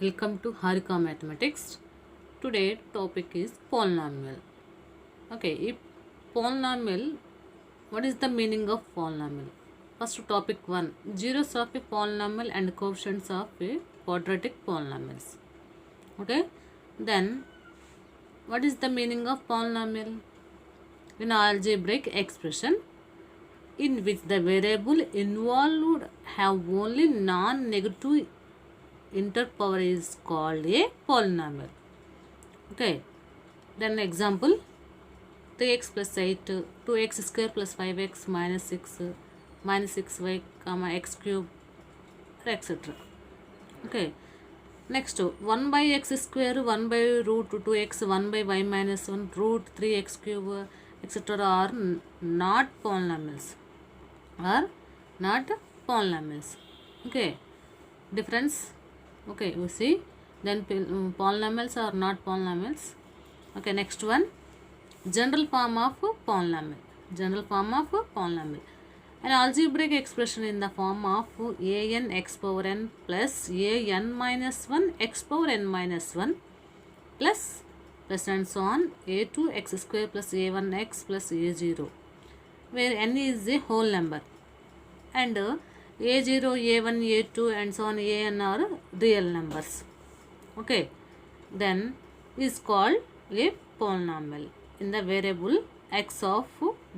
Welcome to Harika Mathematics. Today topic is polynomial. Okay, if polynomial, what is the meaning of polynomial? First topic 1, zeros of a polynomial and coefficients of a quadratic polynomials. Okay, then what is the meaning of polynomial? An algebraic expression in which the variable involved have only non-negative interpower is called a polynomial. Okay, then example 3x plus 8, 2x square plus 5x minus 6, minus 6y comma x cube, etc. Okay, next 1 by x square, 1 by root 2x, 1 by y minus 1, root 3x cube, etc. are not polynomials. Okay, difference. Okay, you see, then polynomials are not polynomials. Okay, next one, general form of polynomial. An algebraic expression in the form of an x power n plus an minus 1 x power n minus 1 plus and so on a2 x square plus a1 x plus a0, where n is a whole number and a0, a1, a2 and so on an are real numbers. Okay, then is called a polynomial in the variable x of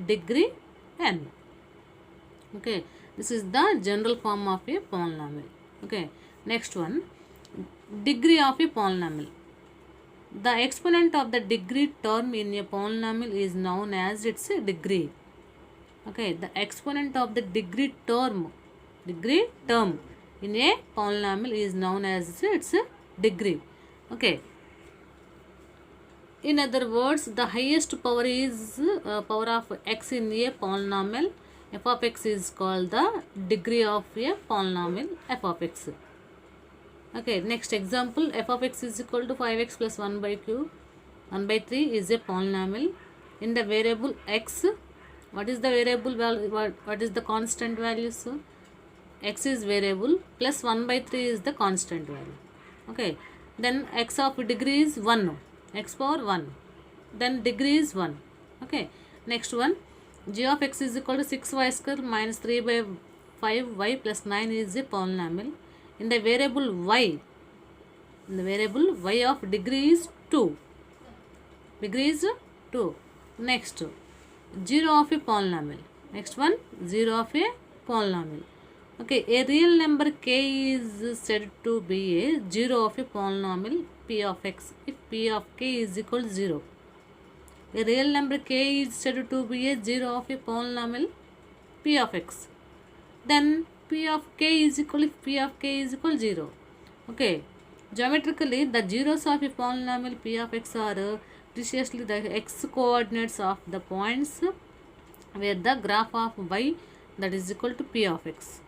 degree n. Okay, this is the general form of a polynomial. Okay, next one, degree of a polynomial. The exponent of the degree term in a polynomial is known as its degree. Okay, the exponent of the degree term in a polynomial is known as its degree. Okay, in other words, the highest power is power of x in a polynomial f of x is called the degree of a polynomial f of x. Okay, next example, f of x is equal to 5x plus 1 by 3 is a polynomial in the variable x. What is the variable value? What is the constant value? So x is variable plus 1 by 3 is the constant value. Okay, then x of degree is 1, x power 1, then degree is 1. Okay, next one, g of x is equal to 6y square minus 3 by 5y plus 9 is a polynomial in the variable y. Of degree is 2. Next, 0 of a polynomial. Next one, 0 of a polynomial. Okay, a real number k is said to be a 0 of a polynomial p of x if p of k is equal to 0. A real number k is said to be a 0 of a polynomial p of x. Then p of k is equal if p of k is equal to 0. Okay, geometrically the zeros of a polynomial p of x are precisely the x coordinates of the points where the graph of y that is equal to p of x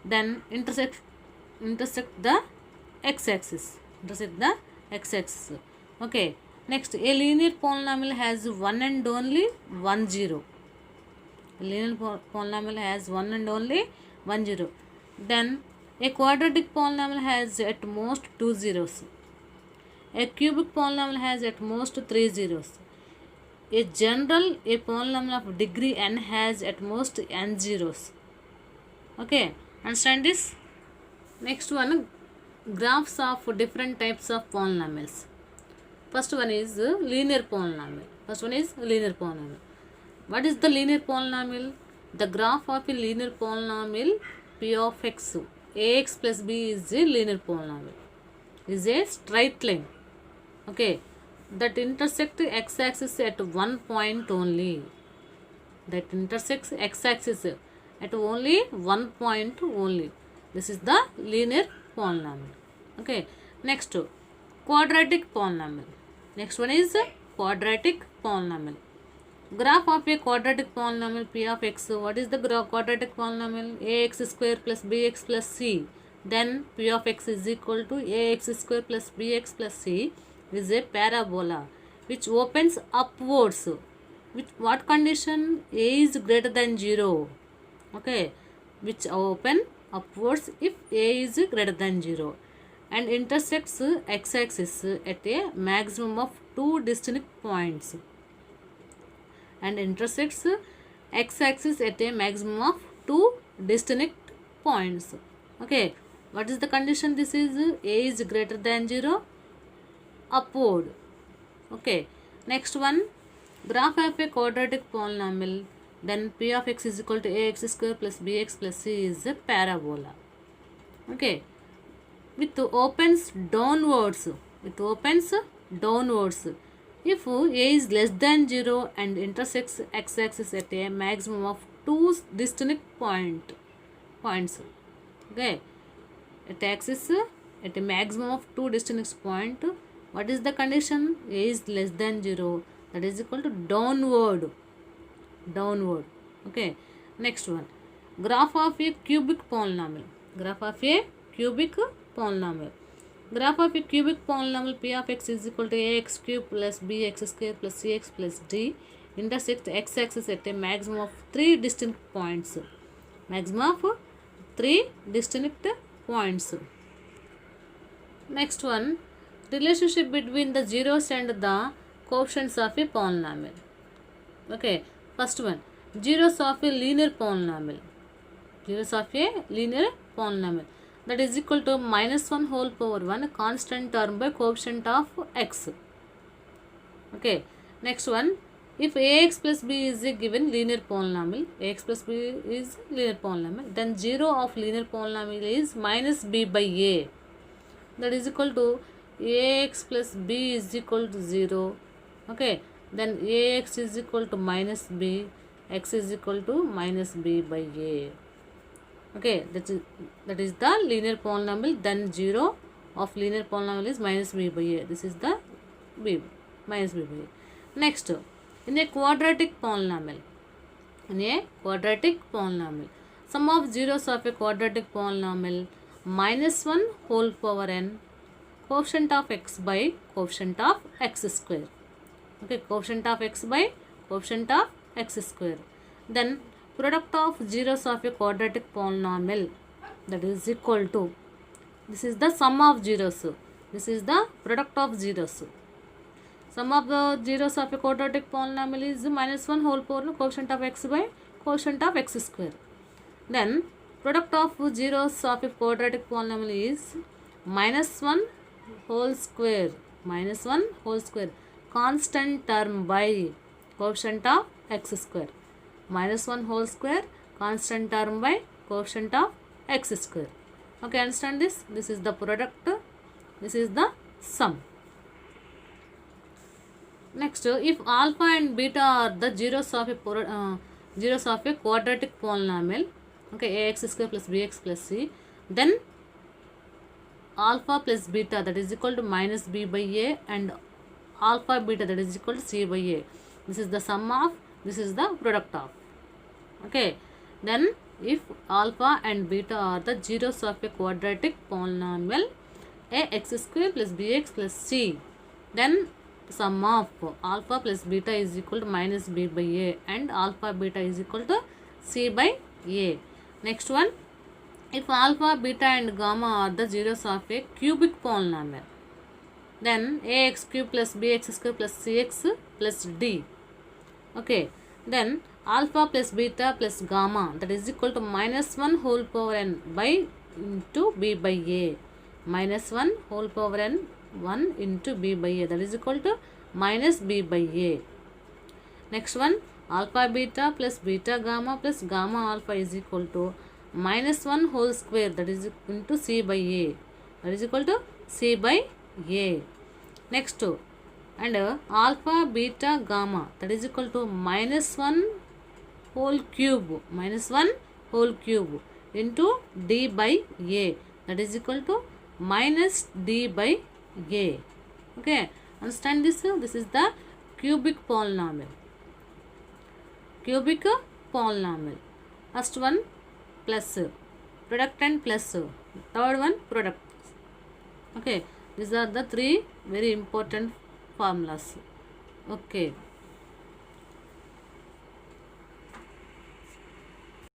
then intersect the x-axis. Okay, next, a linear polynomial has one and only one zero. Then a quadratic polynomial has at most two zeros. A cubic polynomial has at most three zeros. A polynomial of degree n has at most n zeros. Okay, understand this? Next one, graphs of different types of polynomials. First one is linear polynomial. What is the linear polynomial? The graph of a linear polynomial p of x, ax plus b is a linear polynomial. Is a straight line. Okay, that intersect x-axis at one point only. This is the linear polynomial. Okay, next, quadratic polynomial. Next one is quadratic polynomial. Graph of a quadratic polynomial p of x. What is the quadratic polynomial? Ax square plus bx plus c. Then p of x is equal to ax square plus bx plus c is a parabola which opens upwards. With what condition? A is greater than 0. Okay, which open upwards if a is greater than 0. and intersects x-axis at a maximum of two distinct points, and intersects x-axis at a maximum of two distinct points. Okay, what is the condition? This is a is greater than 0, upward. Okay, next one, graph of a quadratic polynomial, then p of x is equal to ax square plus bx plus c is a parabola. Okay, with opens downwards, if a is less than 0 and intersects x-axis at a maximum of two distinct points. Okay, at axis at a maximum of two distinct point, what is the condition? A is less than 0, that is equal to downward. Okay, next one, graph of a cubic polynomial. Graph of a cubic polynomial p of x is equal to ax cube plus bx square plus cx plus d intersects x-axis at a maximum of three distinct points. Next one, relationship between the zeros and the coefficients of a polynomial. Okay, first one, zeros of a linear polynomial. That is equal to minus 1 whole power 1 constant term by coefficient of x. Okay, next one, if ax plus b is a given linear polynomial, then 0 of linear polynomial is minus b by a. That is equal to ax plus b is equal to 0. Okay, then ax is equal to minus b, x is equal to minus b by a. Okay, that is the linear polynomial. Then 0 of linear polynomial is minus b by a. This is the b minus b by a. Next, in a quadratic polynomial, sum of zeros of a quadratic polynomial minus 1 whole power n coefficient of x by coefficient of x square. Okay, coefficient of x by coefficient of x square. Then product of zeros of a quadratic polynomial, that is equal to, this is the sum of zeros, this is the product of zeros. Sum of the zeros of a quadratic polynomial is minus 1 whole power coefficient of x by coefficient of x square. Then product of zeros of a quadratic polynomial is minus 1 whole square constant term by coefficient of x square. Minus 1 whole square constant term by coefficient of x square. Okay, understand this? This is the product, this is the sum. Next, if alpha and beta are the zeros of a quadratic polynomial, okay, ax square plus bx plus c, then alpha plus beta, that is equal to minus b by a, and alpha beta, that is equal to c by a. This is the sum of, this is the product of. Okay, then if alpha and beta are the zeros of a quadratic polynomial ax square plus bx plus c, then sum of alpha plus beta is equal to minus b by a, and alpha beta is equal to c by a. Next one, if alpha, beta and gamma are the zeros of a cubic polynomial, then ax cube plus bx square plus cx plus d. Okay, then alpha plus beta plus gamma, that is equal to minus 1 whole power n by into b by a. Minus 1 whole power n 1 into b by a, that is equal to minus b by a. Next one, alpha beta plus beta gamma plus gamma alpha is equal to minus 1 whole square, that is into c by a, that is equal to c by a. Next, and alpha beta gamma, that is equal to minus 1 whole cube into d by a, that is equal to minus d by a. Okay, understand this? This is the cubic polynomial. First one plus product and plus, third one product. Okay, these are the three very important formulas. Okay.